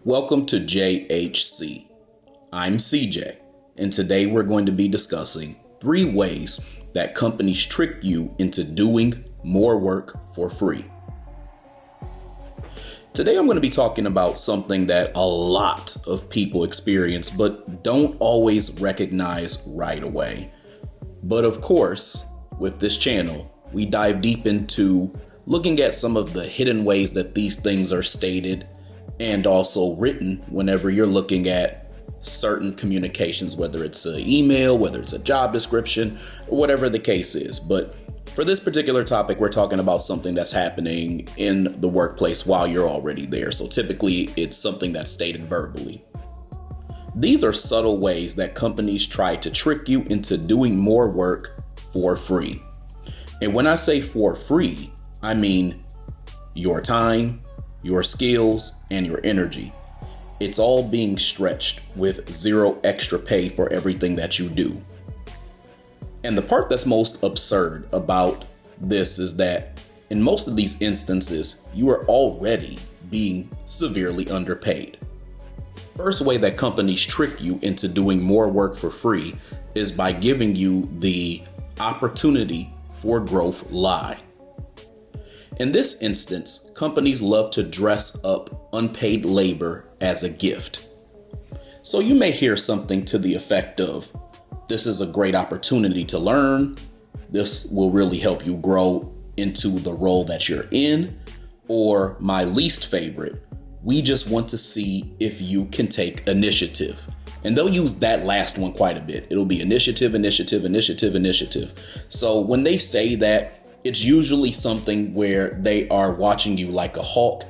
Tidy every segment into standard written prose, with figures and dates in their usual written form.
Welcome to JHC. I'm CJ, and today we're going to be discussing 3 ways that companies trick you into doing more work for free. Today I'm going to be talking about something that a lot of people experience but don't always recognize right away. But of course, with this channel, we dive deep into looking at some of the hidden ways that these things are stated and also written whenever you're looking at certain communications, whether it's an email, whether it's a job description, or whatever the case is. But for this particular topic, we're talking about something that's happening in the workplace while you're already there. So typically it's something that's stated verbally. These are subtle ways that companies try to trick you into doing more work for free. And when I say for free, I mean your time, your skills, and your energy. It's all being stretched with zero extra pay for everything that you do. And the part that's most absurd about this is that in most of these instances, you are already being severely underpaid. First way that companies trick you into doing more work for free is by giving you the opportunity for growth lie. In this instance, companies love to dress up unpaid labor as a gift. So you may hear something to the effect of, this is a great opportunity to learn. This will really help you grow into the role that you're in. Or my least favorite, we just want to see if you can take initiative. And they'll use that last one quite a bit. It'll be initiative. So when they say that, it's usually something where they are watching you like a hawk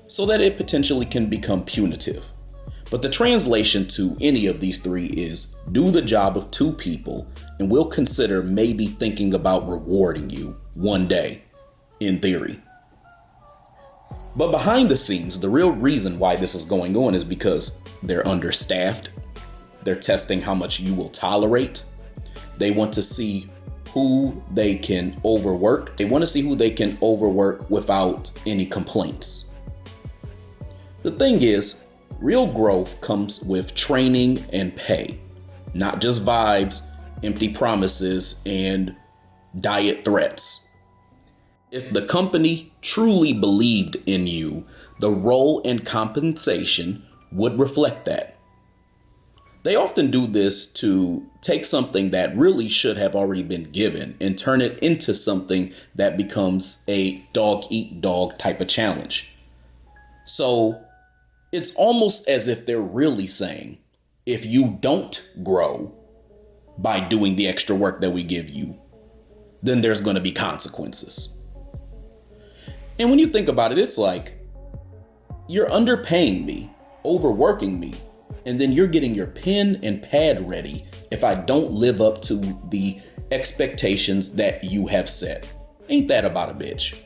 so that it potentially can become punitive. But the translation to any of these 3 is do the job of 2 people and we'll consider maybe thinking about rewarding you one day, in theory. But behind the scenes, the real reason why this is going on is because they're understaffed. They're testing how much you will tolerate. They want to see who they can overwork. They want to see who they can overwork without any complaints. The thing is, real growth comes with training and pay, not just vibes, empty promises, and diet threats. If the company truly believed in you, the role and compensation would reflect that. They often do this to take something that really should have already been given and turn it into something that becomes a dog eat dog type of challenge. So it's almost as if they're really saying, if you don't grow by doing the extra work that we give you, then there's going to be consequences. And when you think about it, it's like you're underpaying me, overworking me, and then you're getting your pen and pad ready if I don't live up to the expectations that you have set. Ain't that about a bitch?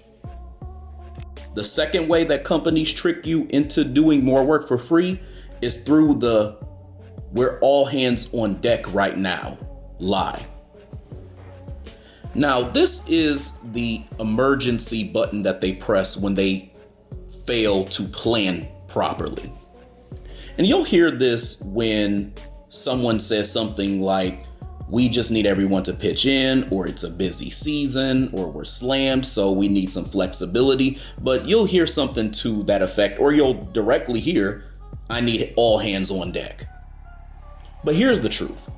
The second way that companies trick you into doing more work for free is through the we're all hands on deck right now lie. Now, this is the emergency button that they press when they fail to plan properly. And you'll hear this when someone says something like, we just need everyone to pitch in, or it's a busy season, or we're slammed, so we need some flexibility. But you'll hear something to that effect, or you'll directly hear, I need all hands on deck. But here's the truth.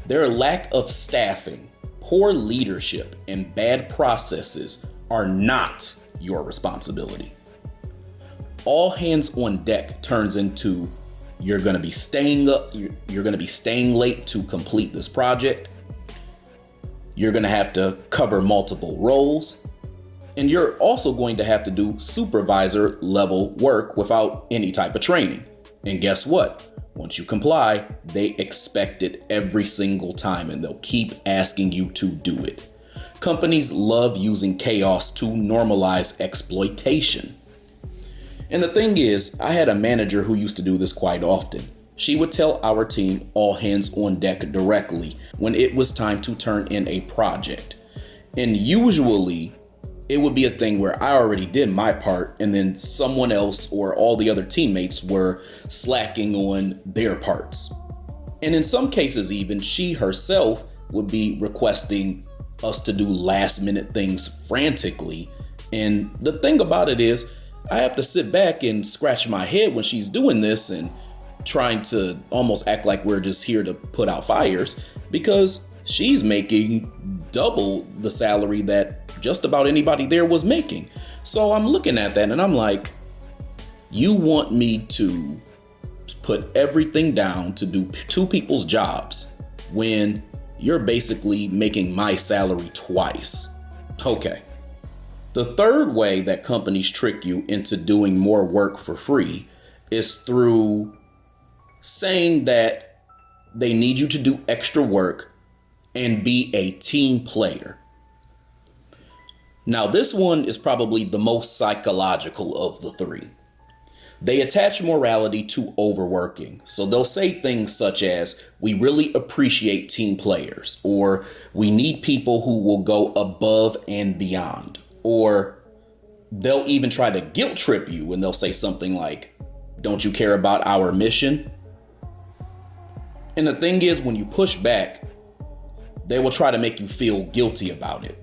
Their lack of staffing, poor leadership, and bad processes are not your responsibility. All hands on deck turns into you're going to be staying up. You're going to be staying late to complete this project. You're going to have to cover multiple roles. And you're also going to have to do supervisor level work without any type of training. And guess what? Once you comply, they expect it every single time and they'll keep asking you to do it. Companies love using chaos to normalize exploitation. And the thing is, I had a manager who used to do this quite often. She would tell our team all hands on deck directly when it was time to turn in a project. And usually it would be a thing where I already did my part and then someone else or all the other teammates were slacking on their parts. And in some cases, even she herself would be requesting us to do last minute things frantically. And the thing about it is, I have to sit back and scratch my head when she's doing this and trying to almost act like we're just here to put out fires, because she's making double the salary that just about anybody there was making. So I'm looking at that and I'm like, you want me to put everything down to do two people's jobs when you're basically making my salary twice? Okay. The third way that companies trick you into doing more work for free is through saying that they need you to do extra work and be a team player. Now, this one is probably the most psychological of the three. They attach morality to overworking. So they'll say things such as, we really appreciate team players, or we need people who will go above and beyond. Or they'll even try to guilt trip you and they'll say something like, don't you care about our mission? And the thing is, when you push back, they will try to make you feel guilty about it.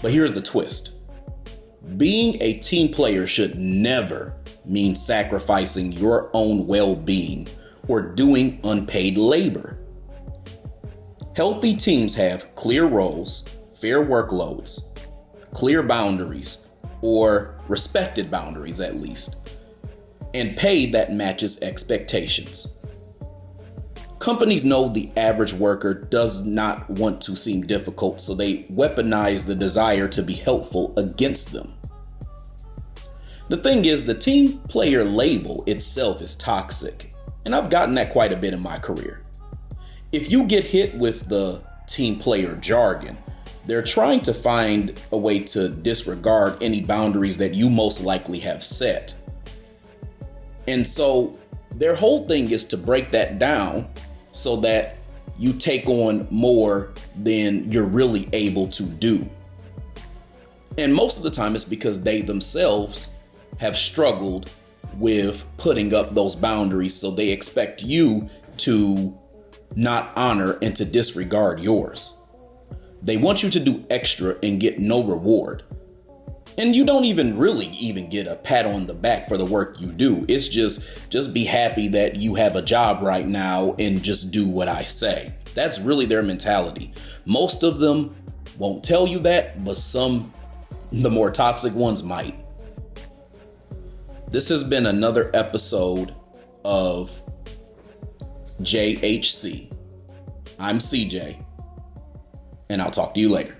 But here's the twist. Being a team player should never mean sacrificing your own well-being or doing unpaid labor. Healthy teams have clear roles, fair workloads, clear boundaries, or respected boundaries at least, and pay that matches expectations. Companies know the average worker does not want to seem difficult, so they weaponize the desire to be helpful against them. The thing is, the team player label itself is toxic, and I've gotten that quite a bit in my career. If you get hit with the team player jargon, they're trying to find a way to disregard any boundaries that you most likely have set. And so their whole thing is to break that down so that you take on more than you're really able to do. And most of the time it's because they themselves have struggled with putting up those boundaries, so they expect you to not honor and to disregard yours. They want you to do extra and get no reward. And you don't even really get a pat on the back for the work you do. It's just be happy that you have a job right now and just do what I say. That's really their mentality. Most of them won't tell you that, but some, the more toxic ones, might. This has been another episode of JHC. I'm CJ, and I'll talk to you later.